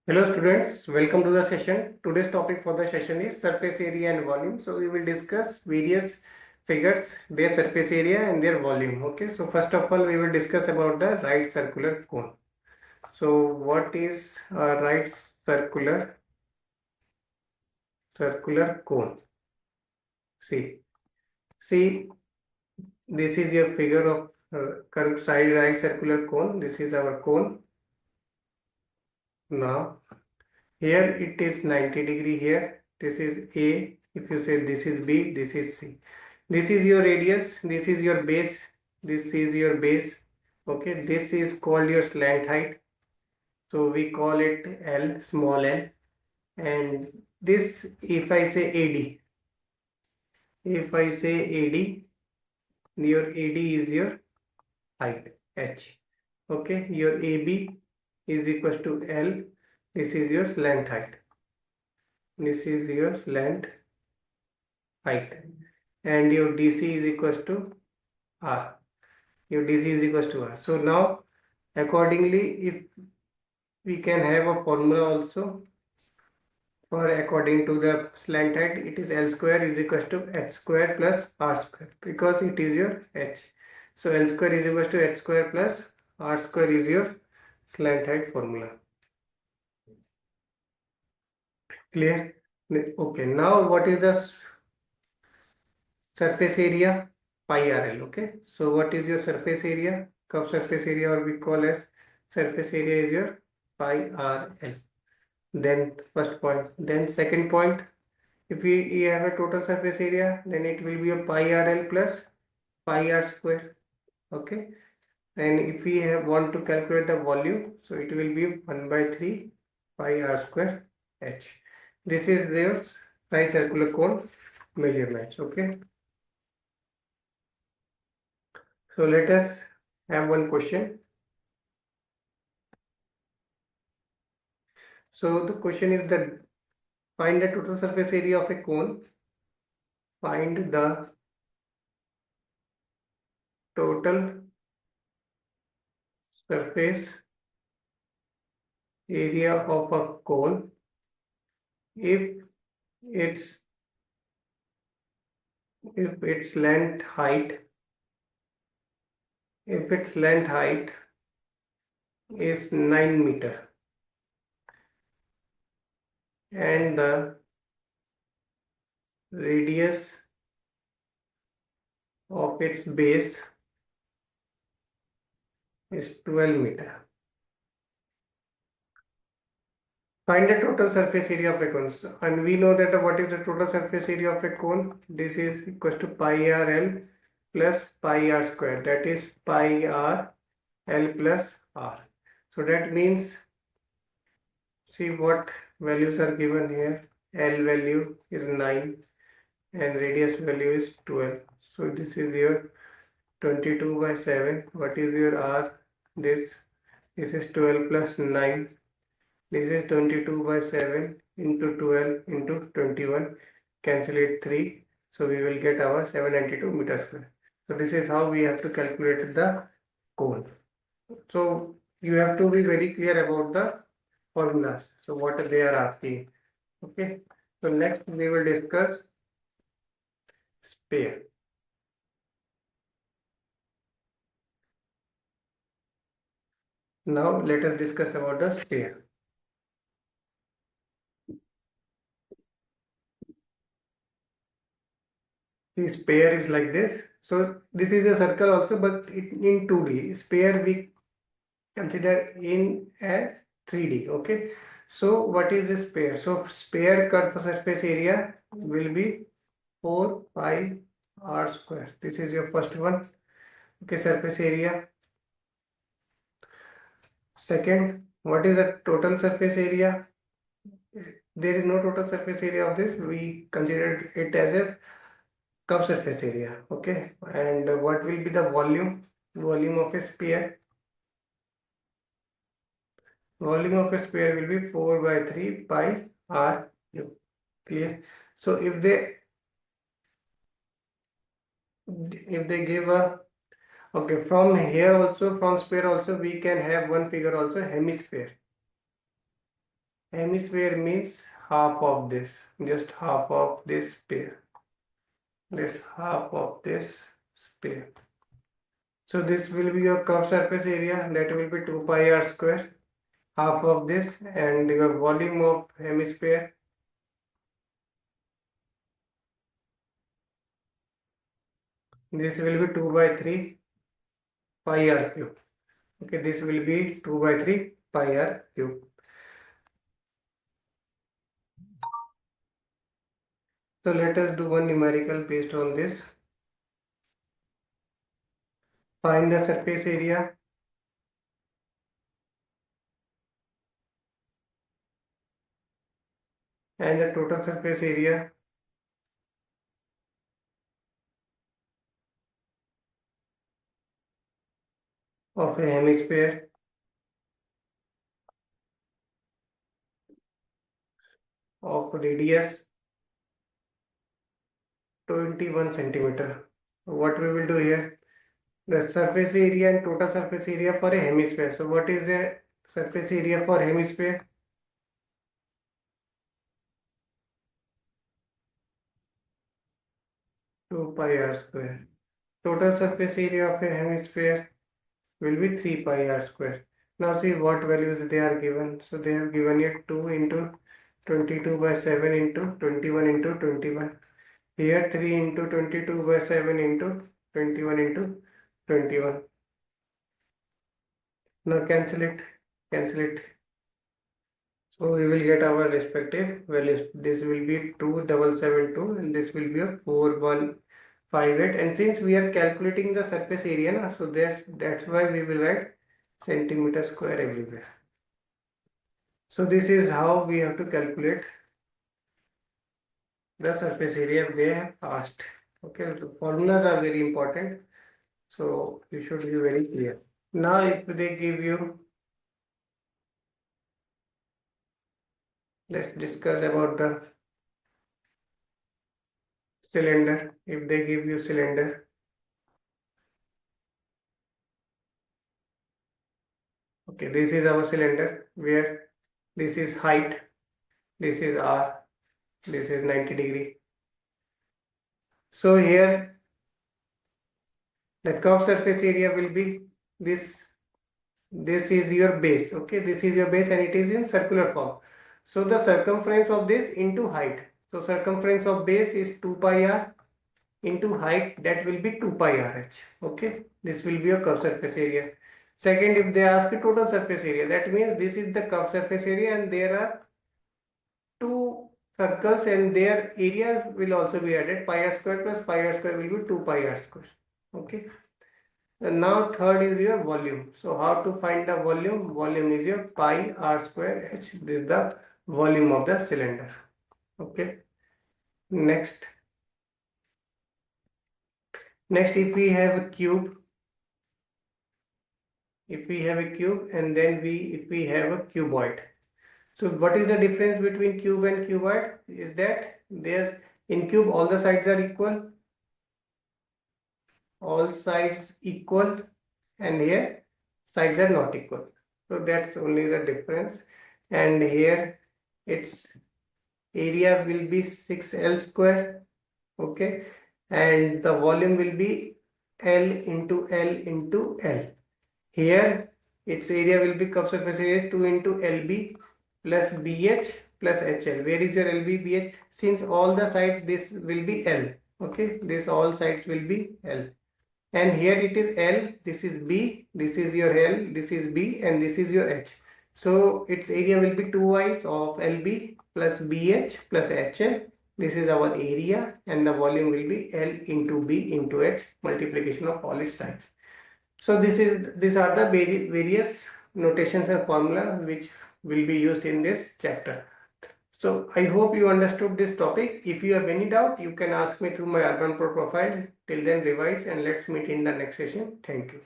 Hello students, welcome to the session. Today's topic for the session is surface area and volume. So we will discuss various figures, their surface area and their volume. Okay, so first of all we will discuss about the right circular cone. So what is a right circular cone? See, this is your figure of curved side right circular cone. This is our cone. Now here it is 90 degree here. This is A. If you say this is B, this is C. This is your radius. This is your base. This is your base. Okay. This is called your slant height. So we call it L, small l. And this, if I say AD, your AD is your height H. Okay. Your AB is equals to L. This is your slant height. This is your slant height. And your DC is equals to R. Your DC is equals to R. So now accordingly, if we can have a formula also for according to the slant height, it is L square is equals to H square plus R square because it is your H. So L square is equals to H square plus R square is your slant height formula. Clear? Okay. Now what is the surface area? Pi RL. Okay. So what is your surface area? Curve surface area, or we call as surface area, is your pi RL. Then first point. Then second point, if we have a total surface area, then it will be a pi RL plus pi R square. Okay. And if we want to calculate the volume, so it will be 1 by 3 pi R square H. This is their right circular cone measurements. Okay. So let us have one question. So the question is that find the total surface area of a cone. Find the total surface area of a cone if its if its length height is 9 meter and the radius of its base is 12 meter. Find the total surface area of a cone. And we know that what is the total surface area of a cone? This is equals to pi r l plus pi r square. That is pi r l plus r. So that means, see what values are given here. L value is 9 and radius value is 12. So this is your 22 by 7. What is your r? This is 12 plus 9. This is 22 by 7 into 12 into 21. Cancel it 3. So we will get our 792 meters square. So this is how we have to calculate the cone. So you have to be very clear about the formulas. So what they are asking. Okay. So next we will discuss sphere. Now let us discuss about the sphere. The sphere is like this. So this is a circle also, but in 2D. Sphere we consider in as 3D. Okay. So what is the sphere? So sphere curved surface area will be 4 pi r square. This is your first one. Okay, surface area. Second, what is the total surface area? There is no total surface area of this. We considered it as a curved surface area. Okay, and what will be the volume? Volume of a sphere. Volume of a sphere will be 4 by 3 pi r cube. Clear? So if they give a, okay, from here also, from sphere also we can have one figure also, hemisphere. Hemisphere means half of this, just half of this sphere, this half of this sphere. So this will be your curved surface area, that will be 2 pi r square, half of this, and your volume of hemisphere, this will be 2 by 3 pi r cube. Okay, this will be 2 by 3 pi r cube. So let us do one numerical based on this. Find the surface area and the total surface area of a hemisphere of radius 21 centimeter. What we will do here, the surface area and total surface area for a hemisphere. So what is the surface area for hemisphere? 2 pi r square. Total surface area of a hemisphere will be 3 pi r square. Now see what values they are given. So they have given it 2 into 22 by 7 into 21 into 21. Here 3 into 22 by 7 into 21 into 21. Now cancel it. So we will get our respective values. This will be 2772 and this will be a 4158. And since we are calculating the surface area, so that's why we will write centimeter square everywhere. So this is how we have to calculate the surface area they have asked. Okay, so formulas are very important. So you should be very clear. Now if they give you, let's discuss about the cylinder. If they give you cylinder, okay, this is our cylinder where this is height, this is R, this is 90 degree. So here the curved surface area will be this. This is your base. Okay, this is your base and it is in circular form. So the circumference of this into height. So circumference of base is 2 pi r into height, that will be 2 pi rh. Okay, this will be a curved surface area. Second, if they ask the total surface area, that means this is the curved surface area and there are two circles and their area will also be added. Pi r square plus pi r square will be 2 pi r square. Okay. And now third is your volume. So how to find the volume? Volume is your pi r square h. This is the volume of the cylinder. Okay. Next, if we have a cube, and then if we have a cuboid. So what is the difference between cube and cuboid? Is that there in cube all the sides are equal, and here sides are not equal. So that's only the difference. And here its area will be 6L square. Okay, and the volume will be L into L into L. Here its area will be, curved surface area is 2 into LB plus BH plus HL. Where is your LB, BH? Since all the sides this will be L. Okay, this all sides will be L. And here it is L, this is B, this is your L, this is B, and this is your H. So its area will be 2i's of LB plus BH plus HL. This is our area, and the volume will be L into B into H, multiplication of all its sides. So these are the various notations and formula which will be used in this chapter. So I hope you understood this topic. If you have any doubt, you can ask me through my Urban Pro profile. Till then, revise and let's meet in the next session. Thank you.